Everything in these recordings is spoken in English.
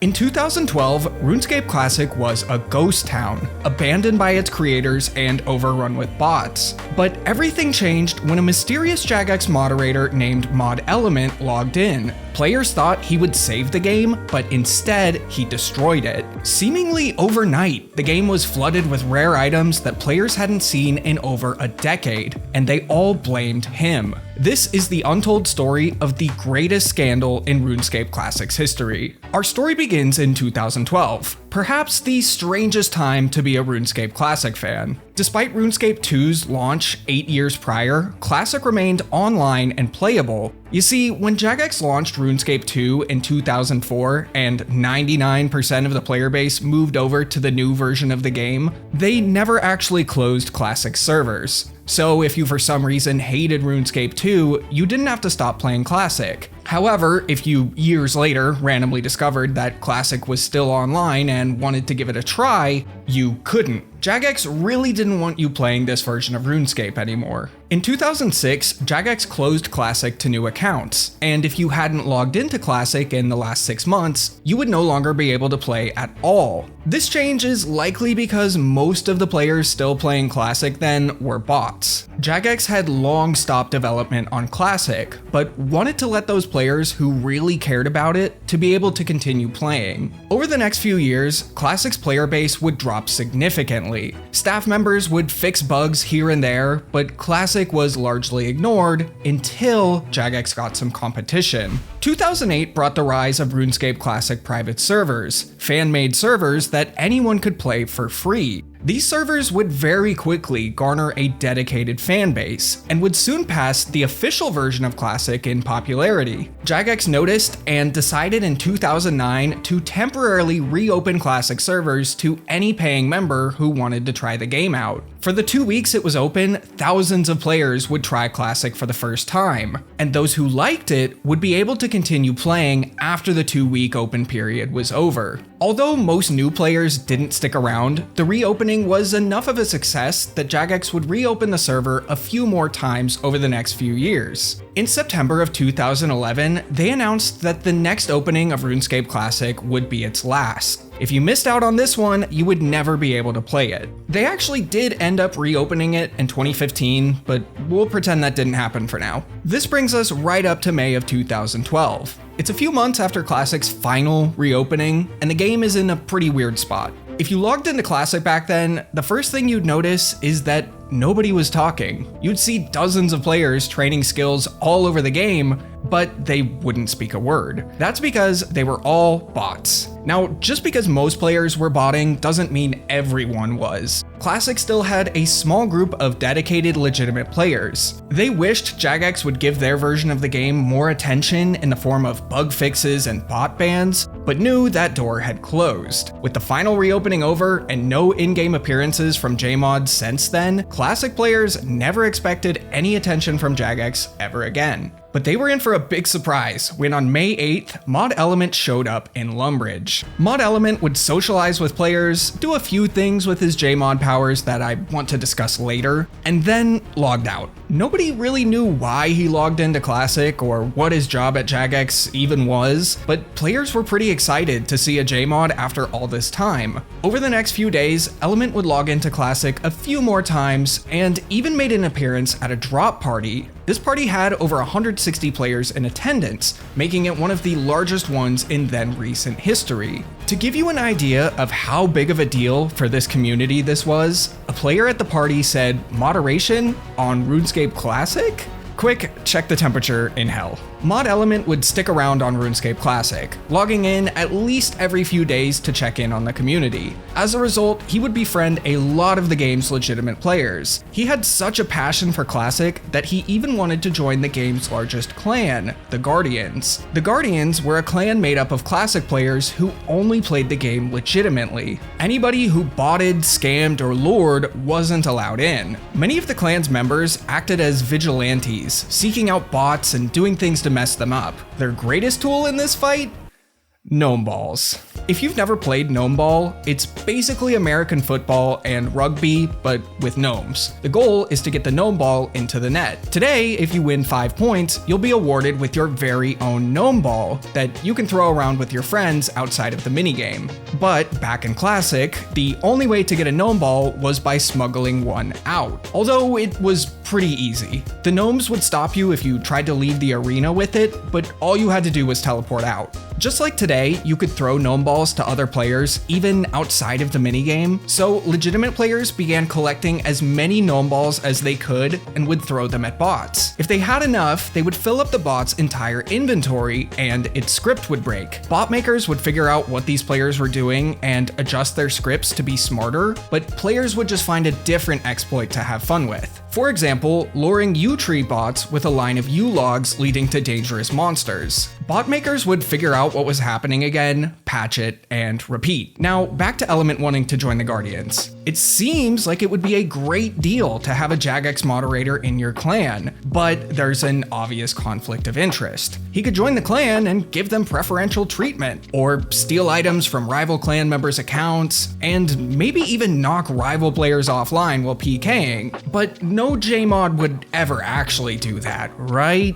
In 2012, RuneScape Classic was a ghost town, abandoned by its creators and overrun with bots. But everything changed when a mysterious Jagex moderator named Mod Element logged in. Players thought he would save the game, but instead, he destroyed it. Seemingly overnight, the game was flooded with rare items that players hadn't seen in over a decade, and they all blamed him. This is the untold story of the greatest scandal in RuneScape Classic's history. Our story begins in 2012, perhaps the strangest time to be a RuneScape Classic fan. Despite RuneScape 2's launch 8 years prior, Classic remained online and playable. You see, when Jagex launched RuneScape 2 in 2004 and 99% of the player base moved over to the new version of the game, they never actually closed Classic servers. So if you for some reason hated RuneScape 2, you didn't have to stop playing Classic. However, if you years later randomly discovered that Classic was still online and wanted to give it a try, you couldn't. Jagex really didn't want you playing this version of RuneScape anymore. In 2006, Jagex closed Classic to new accounts, and if you hadn't logged into Classic in the last 6 months, you would no longer be able to play at all. This change is likely because most of the players still playing Classic then were bots. Jagex had long stopped development on Classic, but wanted to let those players who really cared about it to be able to continue playing. Over the next few years, Classic's player base would drop significantly. Staff members would fix bugs here and there, but Classic was largely ignored until Jagex got some competition. 2008 brought the rise of RuneScape Classic private servers, fan-made servers that anyone could play for free. These servers would very quickly garner a dedicated fan base, and would soon pass the official version of Classic in popularity. Jagex noticed and decided in 2009 to temporarily reopen Classic servers to any paying member who wanted to try the game out. For the 2 weeks it was open, thousands of players would try Classic for the first time, and those who liked it would be able to continue playing after the 2-week open period was over. Although most new players didn't stick around, the reopening was enough of a success that Jagex would reopen the server a few more times over the next few years. In September of 2011, they announced that the next opening of RuneScape Classic would be its last. If you missed out on this one, you would never be able to play it. They actually did end up reopening it in 2015, but we'll pretend that didn't happen for now. This brings us right up to May of 2012. It's a few months after Classic's final reopening, and the game is in a pretty weird spot. If you logged into Classic back then, the first thing you'd notice is that nobody was talking. You'd see dozens of players training skills all over the game, but they wouldn't speak a word. That's because they were all bots. Now, just because most players were botting doesn't mean everyone was. Classic still had a small group of dedicated, legitimate players. They wished Jagex would give their version of the game more attention in the form of bug fixes and bot bans, but knew that door had closed. With the final reopening over and no in-game appearances from JMod since then, Classic players never expected any attention from Jagex ever again. But they were in for a big surprise when on May 8th, Mod Element showed up in Lumbridge. Mod Element would socialize with players, do a few things with his JMod powers that I want to discuss later, and then logged out. Nobody really knew why he logged into Classic or what his job at Jagex even was, but players were pretty excited to see a JMod after all this time. Over the next few days, Element would log into Classic a few more times and even made an appearance at a drop party. This party had over 160 players in attendance, making it one of the largest ones in then recent history. To give you an idea of how big of a deal for this community this was, a player at the party said, "Moderation on RuneScape Classic? Quick, check the temperature in hell." Mod Element would stick around on RuneScape Classic, logging in at least every few days to check in on the community. As a result, he would befriend a lot of the game's legitimate players. He had such a passion for Classic that he even wanted to join the game's largest clan, the Guardians. The Guardians were a clan made up of Classic players who only played the game legitimately. Anybody who botted, scammed, or lured wasn't allowed in. Many of the clan's members acted as vigilantes, seeking out bots and doing things to mess them up. Their greatest tool in this fight? Gnome balls. If you've never played Gnome Ball, it's basically American football and rugby, but with gnomes. The goal is to get the gnome ball into the net. Today, if you win 5 points, you'll be awarded with your very own gnome ball that you can throw around with your friends outside of the minigame. But back in Classic, the only way to get a gnome ball was by smuggling one out. Although it was pretty easy. The gnomes would stop you if you tried to leave the arena with it, but all you had to do was teleport out. Just like today, you could throw gnome balls to other players even outside of the minigame, so legitimate players began collecting as many gnome balls as they could and would throw them at bots. If they had enough, they would fill up the bot's entire inventory and its script would break. Bot makers would figure out what these players were doing and adjust their scripts to be smarter, but players would just find a different exploit to have fun with. For example, luring U-tree bots with a line of U-logs leading to dangerous monsters. Bot makers would figure out what was happening again, patch it, and repeat. Now, back to Element wanting to join the Guardians. It seems like it would be a great deal to have a Jagex moderator in your clan, but there's an obvious conflict of interest. He could join the clan and give them preferential treatment, or steal items from rival clan members' accounts, and maybe even knock rival players offline while PKing, but no JMod would ever actually do that, right?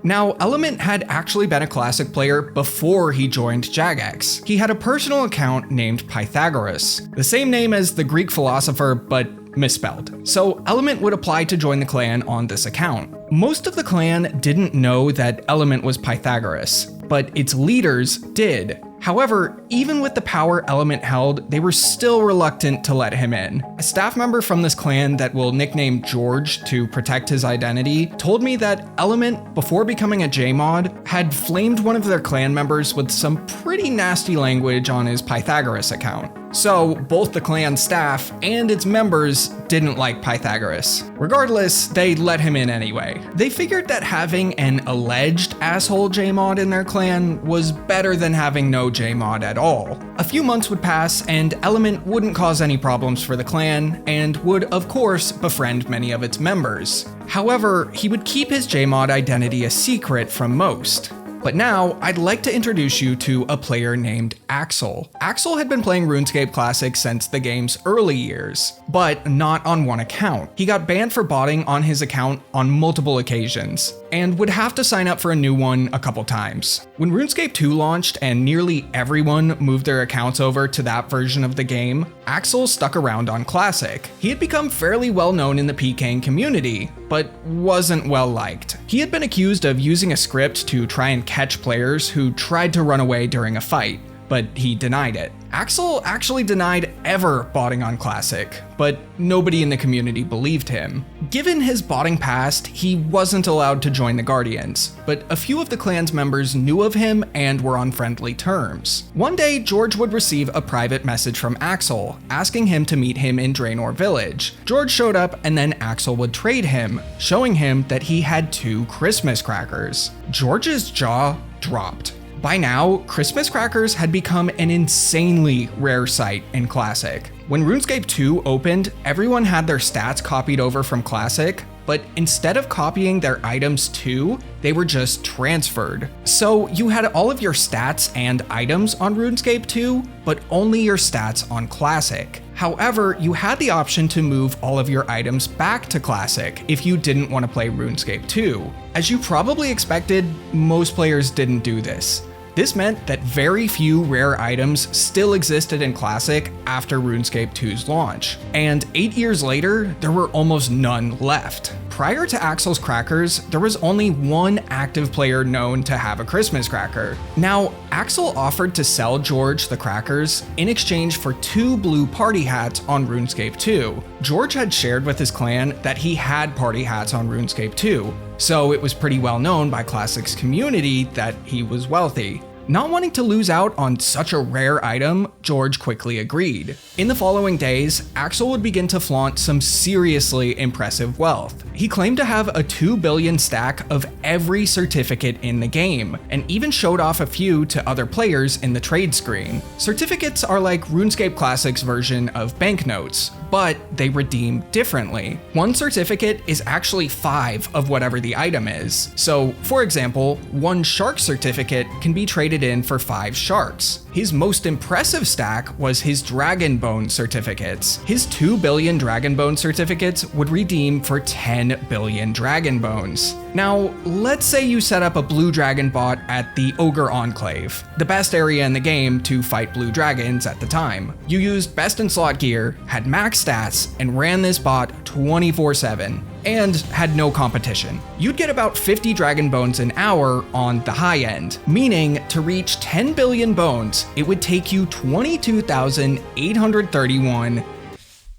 Now, Element had actually been a Classic player before he joined Jagex. He had a personal account named Pythagoras, the same name as the Greek philosopher, but misspelled. So Element would apply to join the clan on this account. Most of the clan didn't know that Element was Pythagoras, but its leaders did. However, even with the power Element held, they were still reluctant to let him in. A staff member from this clan that we'll nickname George to protect his identity told me that Element, before becoming a JMod, had flamed one of their clan members with some pretty nasty language on his Pythagoras account. So both the clan staff and its members didn't like Pythagoras. Regardless, they let him in anyway. They figured that having an alleged asshole JMod in their clan was better than having no JMod at all. A few months would pass and Element wouldn't cause any problems for the clan and would of course befriend many of its members. However, he would keep his JMod identity a secret from most. But now, I'd like to introduce you to a player named Axel. Axel had been playing RuneScape Classic since the game's early years, but not on one account. He got banned for botting on his account on multiple occasions, and would have to sign up for a new one a couple times. When RuneScape 2 launched and nearly everyone moved their accounts over to that version of the game, Axel stuck around on Classic. He had become fairly well known in the PKing community, but wasn't well liked. He had been accused of using a script to try and catch players who tried to run away during a fight, but he denied it. Axel actually denied ever botting on Classic, but nobody in the community believed him. Given his botting past, he wasn't allowed to join the Guardians, but a few of the clan's members knew of him and were on friendly terms. One day, George would receive a private message from Axel, asking him to meet him in Draenor Village. George showed up and then Axel would trade him, showing him that he had 2 Christmas crackers. George's jaw dropped. By now, Christmas crackers had become an insanely rare sight in Classic. When RuneScape 2 opened, everyone had their stats copied over from Classic, but instead of copying their items too, they were just transferred. So you had all of your stats and items on RuneScape 2, but only your stats on Classic. However, you had the option to move all of your items back to Classic if you didn't want to play RuneScape 2. As you probably expected, most players didn't do this. This meant that very few rare items still existed in Classic after RuneScape 2's launch, and 8 years later, there were almost none left. Prior to Axel's crackers, there was only one active player known to have a Christmas cracker. Now, Axel offered to sell George the crackers in exchange for 2 blue party hats on RuneScape 2. George had shared with his clan that he had party hats on RuneScape 2, so it was pretty well known by Classic's community that he was wealthy. Not wanting to lose out on such a rare item, George quickly agreed. In the following days, Axel would begin to flaunt some seriously impressive wealth. He claimed to have a 2 billion stack of every certificate in the game, and even showed off a few to other players in the trade screen. Certificates are like RuneScape Classic's version of banknotes, but they redeem differently. One certificate is actually 5 of whatever the item is. So, for example, one shark certificate can be traded in for 5 sharks. His most impressive stack was his Dragon Bone certificates. His 2 billion Dragon Bone certificates would redeem for 10 billion Dragon Bones. Now, let's say you set up a blue dragon bot at the Ogre Enclave, the best area in the game to fight blue dragons at the time. You used best in slot gear, had max stats, and ran this bot 24/7. And had no competition. You'd get about 50 Dragon Bones an hour on the high end, meaning to reach 10 billion bones, it would take you 22,831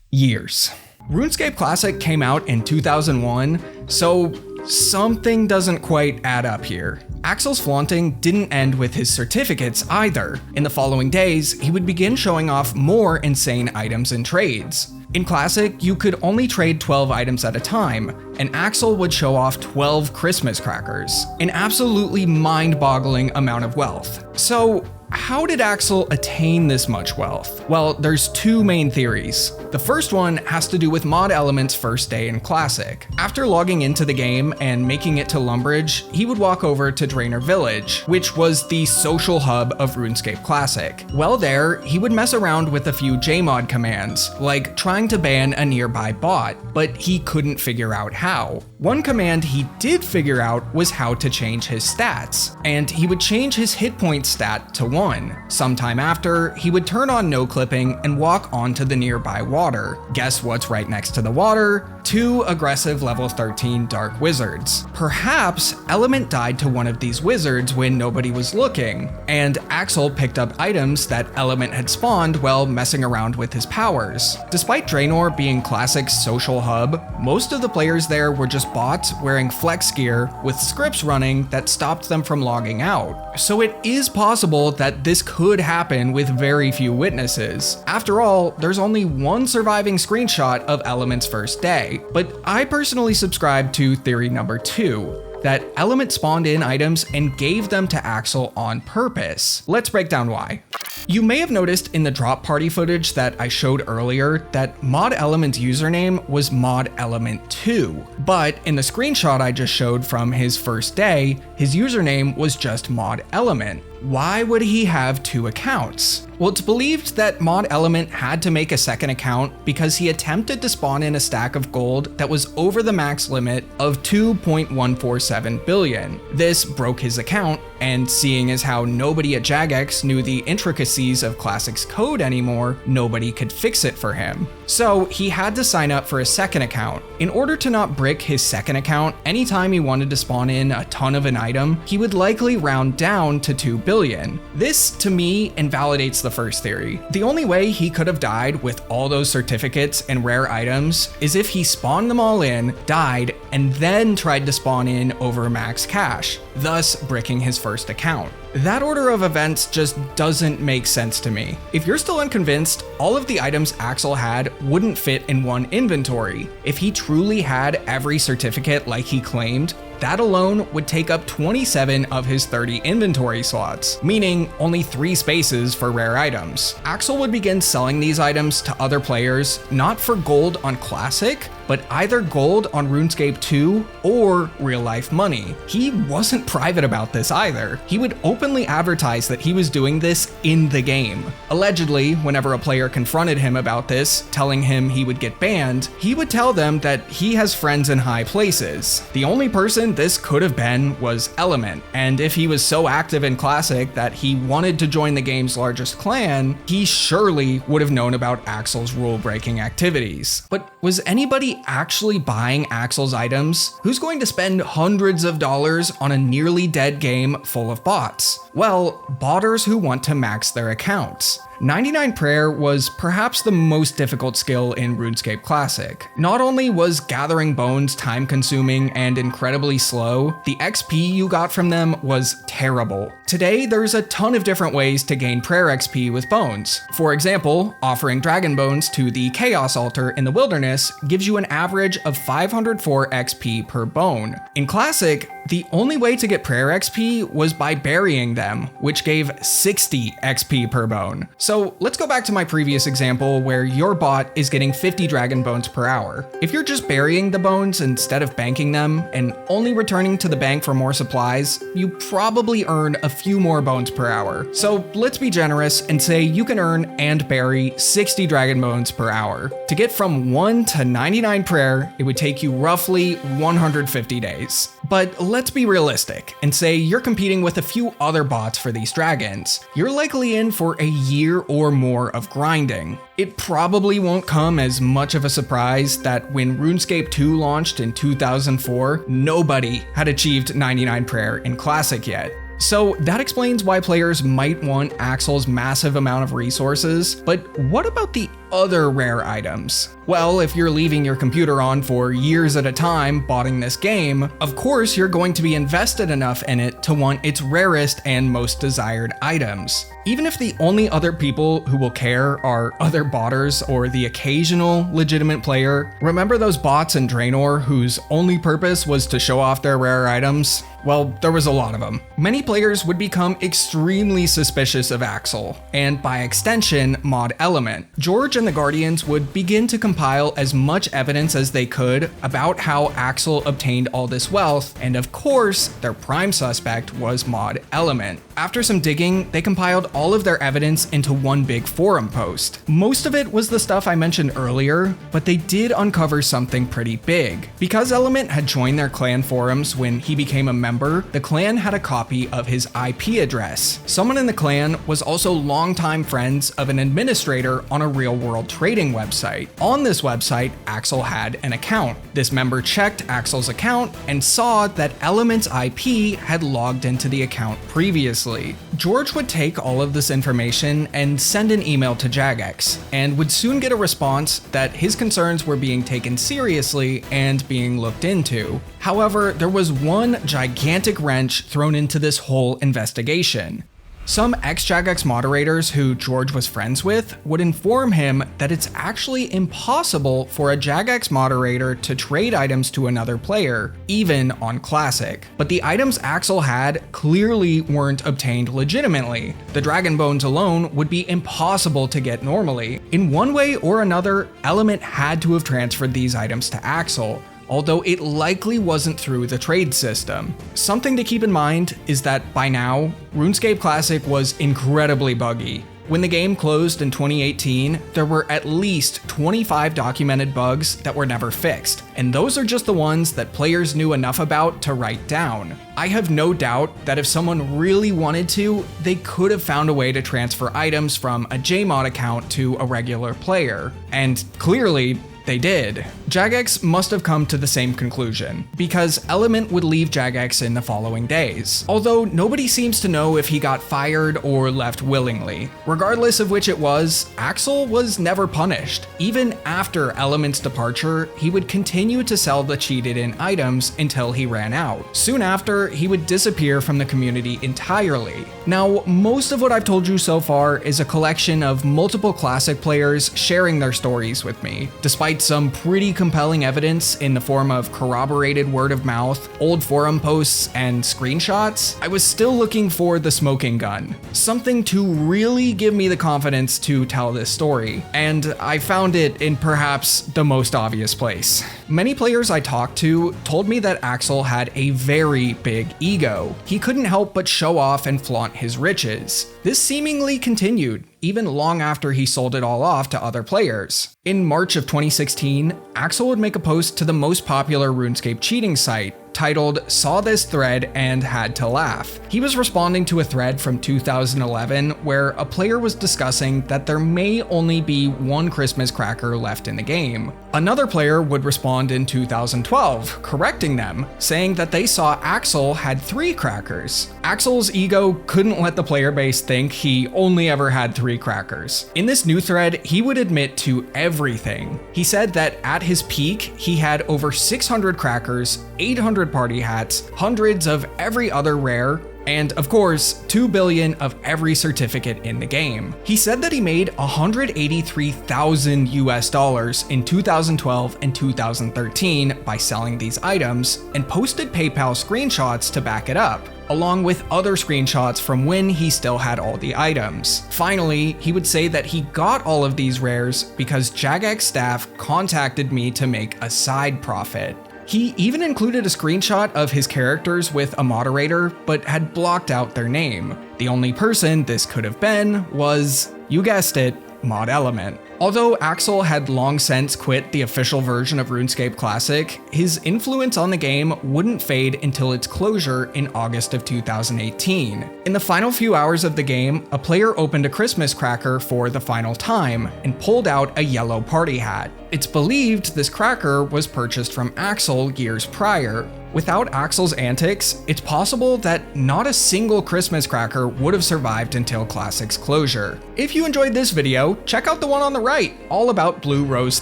years. RuneScape Classic came out in 2001, so something doesn't quite add up here. Axel's flaunting didn't end with his certificates either. In the following days, he would begin showing off more insane items and trades. In Classic, you could only trade 12 items at a time, and Axel would show off 12 Christmas crackers, an absolutely mind-boggling amount of wealth. So, how did Axel attain this much wealth? Well, there's 2 main theories. The first one has to do with Mod Element's first day in Classic. After logging into the game and making it to Lumbridge, he would walk over to Draenor Village, which was the social hub of RuneScape Classic. While there, he would mess around with a few JMod commands, like trying to ban a nearby bot, but he couldn't figure out how. One command he did figure out was how to change his stats, and he would change his hit point stat to 1. Sometime after, he would turn on no clipping and walk onto the nearby water. Guess what's right next to the water? 2 aggressive level 13 dark wizards. Perhaps Element died to one of these wizards when nobody was looking, and Axel picked up items that Element had spawned while messing around with his powers. Despite Draenor being Classic's social hub, most of the players there were just bots wearing flex gear with scripts running that stopped them from logging out. So it is possible that this could happen with very few witnesses. After all, there's only one surviving screenshot of Element's first day, but I personally subscribe to theory number 2. That Element spawned in items and gave them to Axel on purpose. Let's break down why. You may have noticed in the drop party footage that I showed earlier that Mod Element's username was Mod Element 2, but in the screenshot I just showed from his first day, his username was just Mod Element. Why would he have 2 accounts? Well, it's believed that Mod Element had to make a second account because he attempted to spawn in a stack of gold that was over the max limit of 2.147 billion. This broke his account, and seeing as how nobody at Jagex knew the intricacies of Classic's code anymore, nobody could fix it for him. So he had to sign up for a second account. In order to not brick his second account, anytime he wanted to spawn in a ton of an item, he would likely round down to 2 billion. This, to me, invalidates the first theory. The only way he could have died with all those certificates and rare items is if he spawned them all in, died, and then tried to spawn in over max cash, thus bricking his first account. That order of events just doesn't make sense to me. If you're still unconvinced, all of the items Axel had wouldn't fit in one inventory. If he truly had every certificate like he claimed, that alone would take up 27 of his 30 inventory slots, meaning only 3 spaces for rare items. Axel would begin selling these items to other players, not for gold on Classic, but either gold on RuneScape 2 or real life money. He wasn't private about this either. He would openly advertise that he was doing this in the game. Allegedly, whenever a player confronted him about this, telling him he would get banned, he would tell them that he has friends in high places. The only person this could have been was Element, and if he was so active in Classic that he wanted to join the game's largest clan, he surely would have known about Axel's rule-breaking activities. But was anybody actually buying Axel's items? Who's going to spend hundreds of dollars on a nearly dead game full of bots? Well, botters who want to max their accounts. 99 Prayer was perhaps the most difficult skill in RuneScape Classic. Not only was gathering bones time-consuming and incredibly slow, the XP you got from them was terrible. Today, there's a ton of different ways to gain prayer XP with bones. For example, offering dragon bones to the Chaos Altar in the wilderness gives you an average of 504 XP per bone. In Classic, The only way to get prayer XP was by burying them, which gave 60 XP per bone. So let's go back to my previous example where your bot is getting 50 dragon bones per hour. If you're just burying the bones instead of banking them and only returning to the bank for more supplies, you probably earn a few more bones per hour. So let's be generous and say you can earn and bury 60 dragon bones per hour. To get from 1 to 99 prayer, it would take you roughly 150 days. But let's be realistic and say you're competing with a few other bots for these dragons. You're likely in for a year or more of grinding. It probably won't come as much of a surprise that when RuneScape 2 launched in 2004, nobody had achieved 99 prayer in Classic yet. So that explains why players might want Axel's massive amount of resources, but what about the other rare items? Well, if you're leaving your computer on for years at a time botting this game, of course you're going to be invested enough in it to want its rarest and most desired items. Even if the only other people who will care are other botters or the occasional legitimate player, remember those bots in Draenor whose only purpose was to show off their rare items? Well, there was a lot of them. Many players would become extremely suspicious of Axel, and by extension, Mod Element. George and the Guardians would begin to compile as much evidence as they could about how Axel obtained all this wealth, and of course, their prime suspect was Mod Element. After some digging, they compiled all of their evidence into one big forum post. Most of it was the stuff I mentioned earlier, but they did uncover something pretty big. Because Element had joined their clan forums when he became a member, the clan had a copy of his IP address. Someone in the clan was also longtime friends of an administrator on a real-world trading website. On this website, Axel had an account. This member checked Axel's account and saw that Element's IP had logged into the account previously. George would take all of this information and send an email to Jagex, and would soon get a response that his concerns were being taken seriously and being looked into. However, there was one gigantic wrench thrown into this whole investigation. Some ex-Jagex moderators who George was friends with would inform him that it's actually impossible for a Jagex moderator to trade items to another player, even on Classic. But the items Axel had clearly weren't obtained legitimately. The Dragon Bones alone would be impossible to get normally. In one way or another, Element had to have transferred these items to Axel, although it likely wasn't through the trade system. Something to keep in mind is that by now, RuneScape Classic was incredibly buggy. When the game closed in 2018, there were at least 25 documented bugs that were never fixed, and those are just the ones that players knew enough about to write down. I have no doubt that if someone really wanted to, they could have found a way to transfer items from a JMod account to a regular player, and clearly, they did. Jagex must have come to the same conclusion, because Element would leave Jagex in the following days, although nobody seems to know if he got fired or left willingly. Regardless of which it was, Axel was never punished. Even after Element's departure, he would continue to sell the cheated-in items until he ran out. Soon after, he would disappear from the community entirely. Now, most of what I've told you so far is a collection of multiple Classic players sharing their stories with me. Despite some pretty compelling evidence in the form of corroborated word of mouth, old forum posts, and screenshots, I was still looking for the smoking gun. Something to really give me the confidence to tell this story, and I found it in perhaps the most obvious place. Many players I talked to told me that Axel had a very big ego. He couldn't help but show off and flaunt his riches. This seemingly continued even long after he sold it all off to other players. In March of 2016, Axel would make a post to the most popular RuneScape cheating site, titled "Saw This Thread and Had to Laugh." He was responding to a thread from 2011 where a player was discussing that there may only be one Christmas cracker left in the game. Another player would respond in 2012, correcting them, saying that they saw Axel had 3 crackers. Axel's ego couldn't let the player base think he only ever had 3 crackers. In this new thread, he would admit to everything. He said that at his peak, he had over 600 crackers, 800 party hats, hundreds of every other rare, And of course, 2 billion of every certificate in the game. He said that he made $183,000 in 2012 and 2013 by selling these items, and posted PayPal screenshots to back it up, along with other screenshots from when he still had all the items. Finally, he would say that he got all of these rares because Jagex staff contacted me to make a side profit. He even included a screenshot of his characters with a moderator, but had blocked out their name. The only person this could have been was, you guessed it, Mod Element. Although Axel had long since quit the official version of RuneScape Classic, his influence on the game wouldn't fade until its closure in August of 2018. In the final few hours of the game, a player opened a Christmas cracker for the final time and pulled out a yellow party hat. It's believed this cracker was purchased from Axel years prior. Without Axel's antics, it's possible that not a single Christmas cracker would have survived until Classic's closure. If you enjoyed this video, check out the one on the right, all about Blue Rose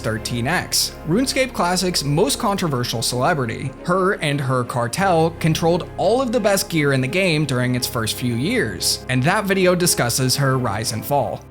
13X, RuneScape Classic's most controversial celebrity. Her and her cartel controlled all of the best gear in the game during its first few years, and that video discusses her rise and fall.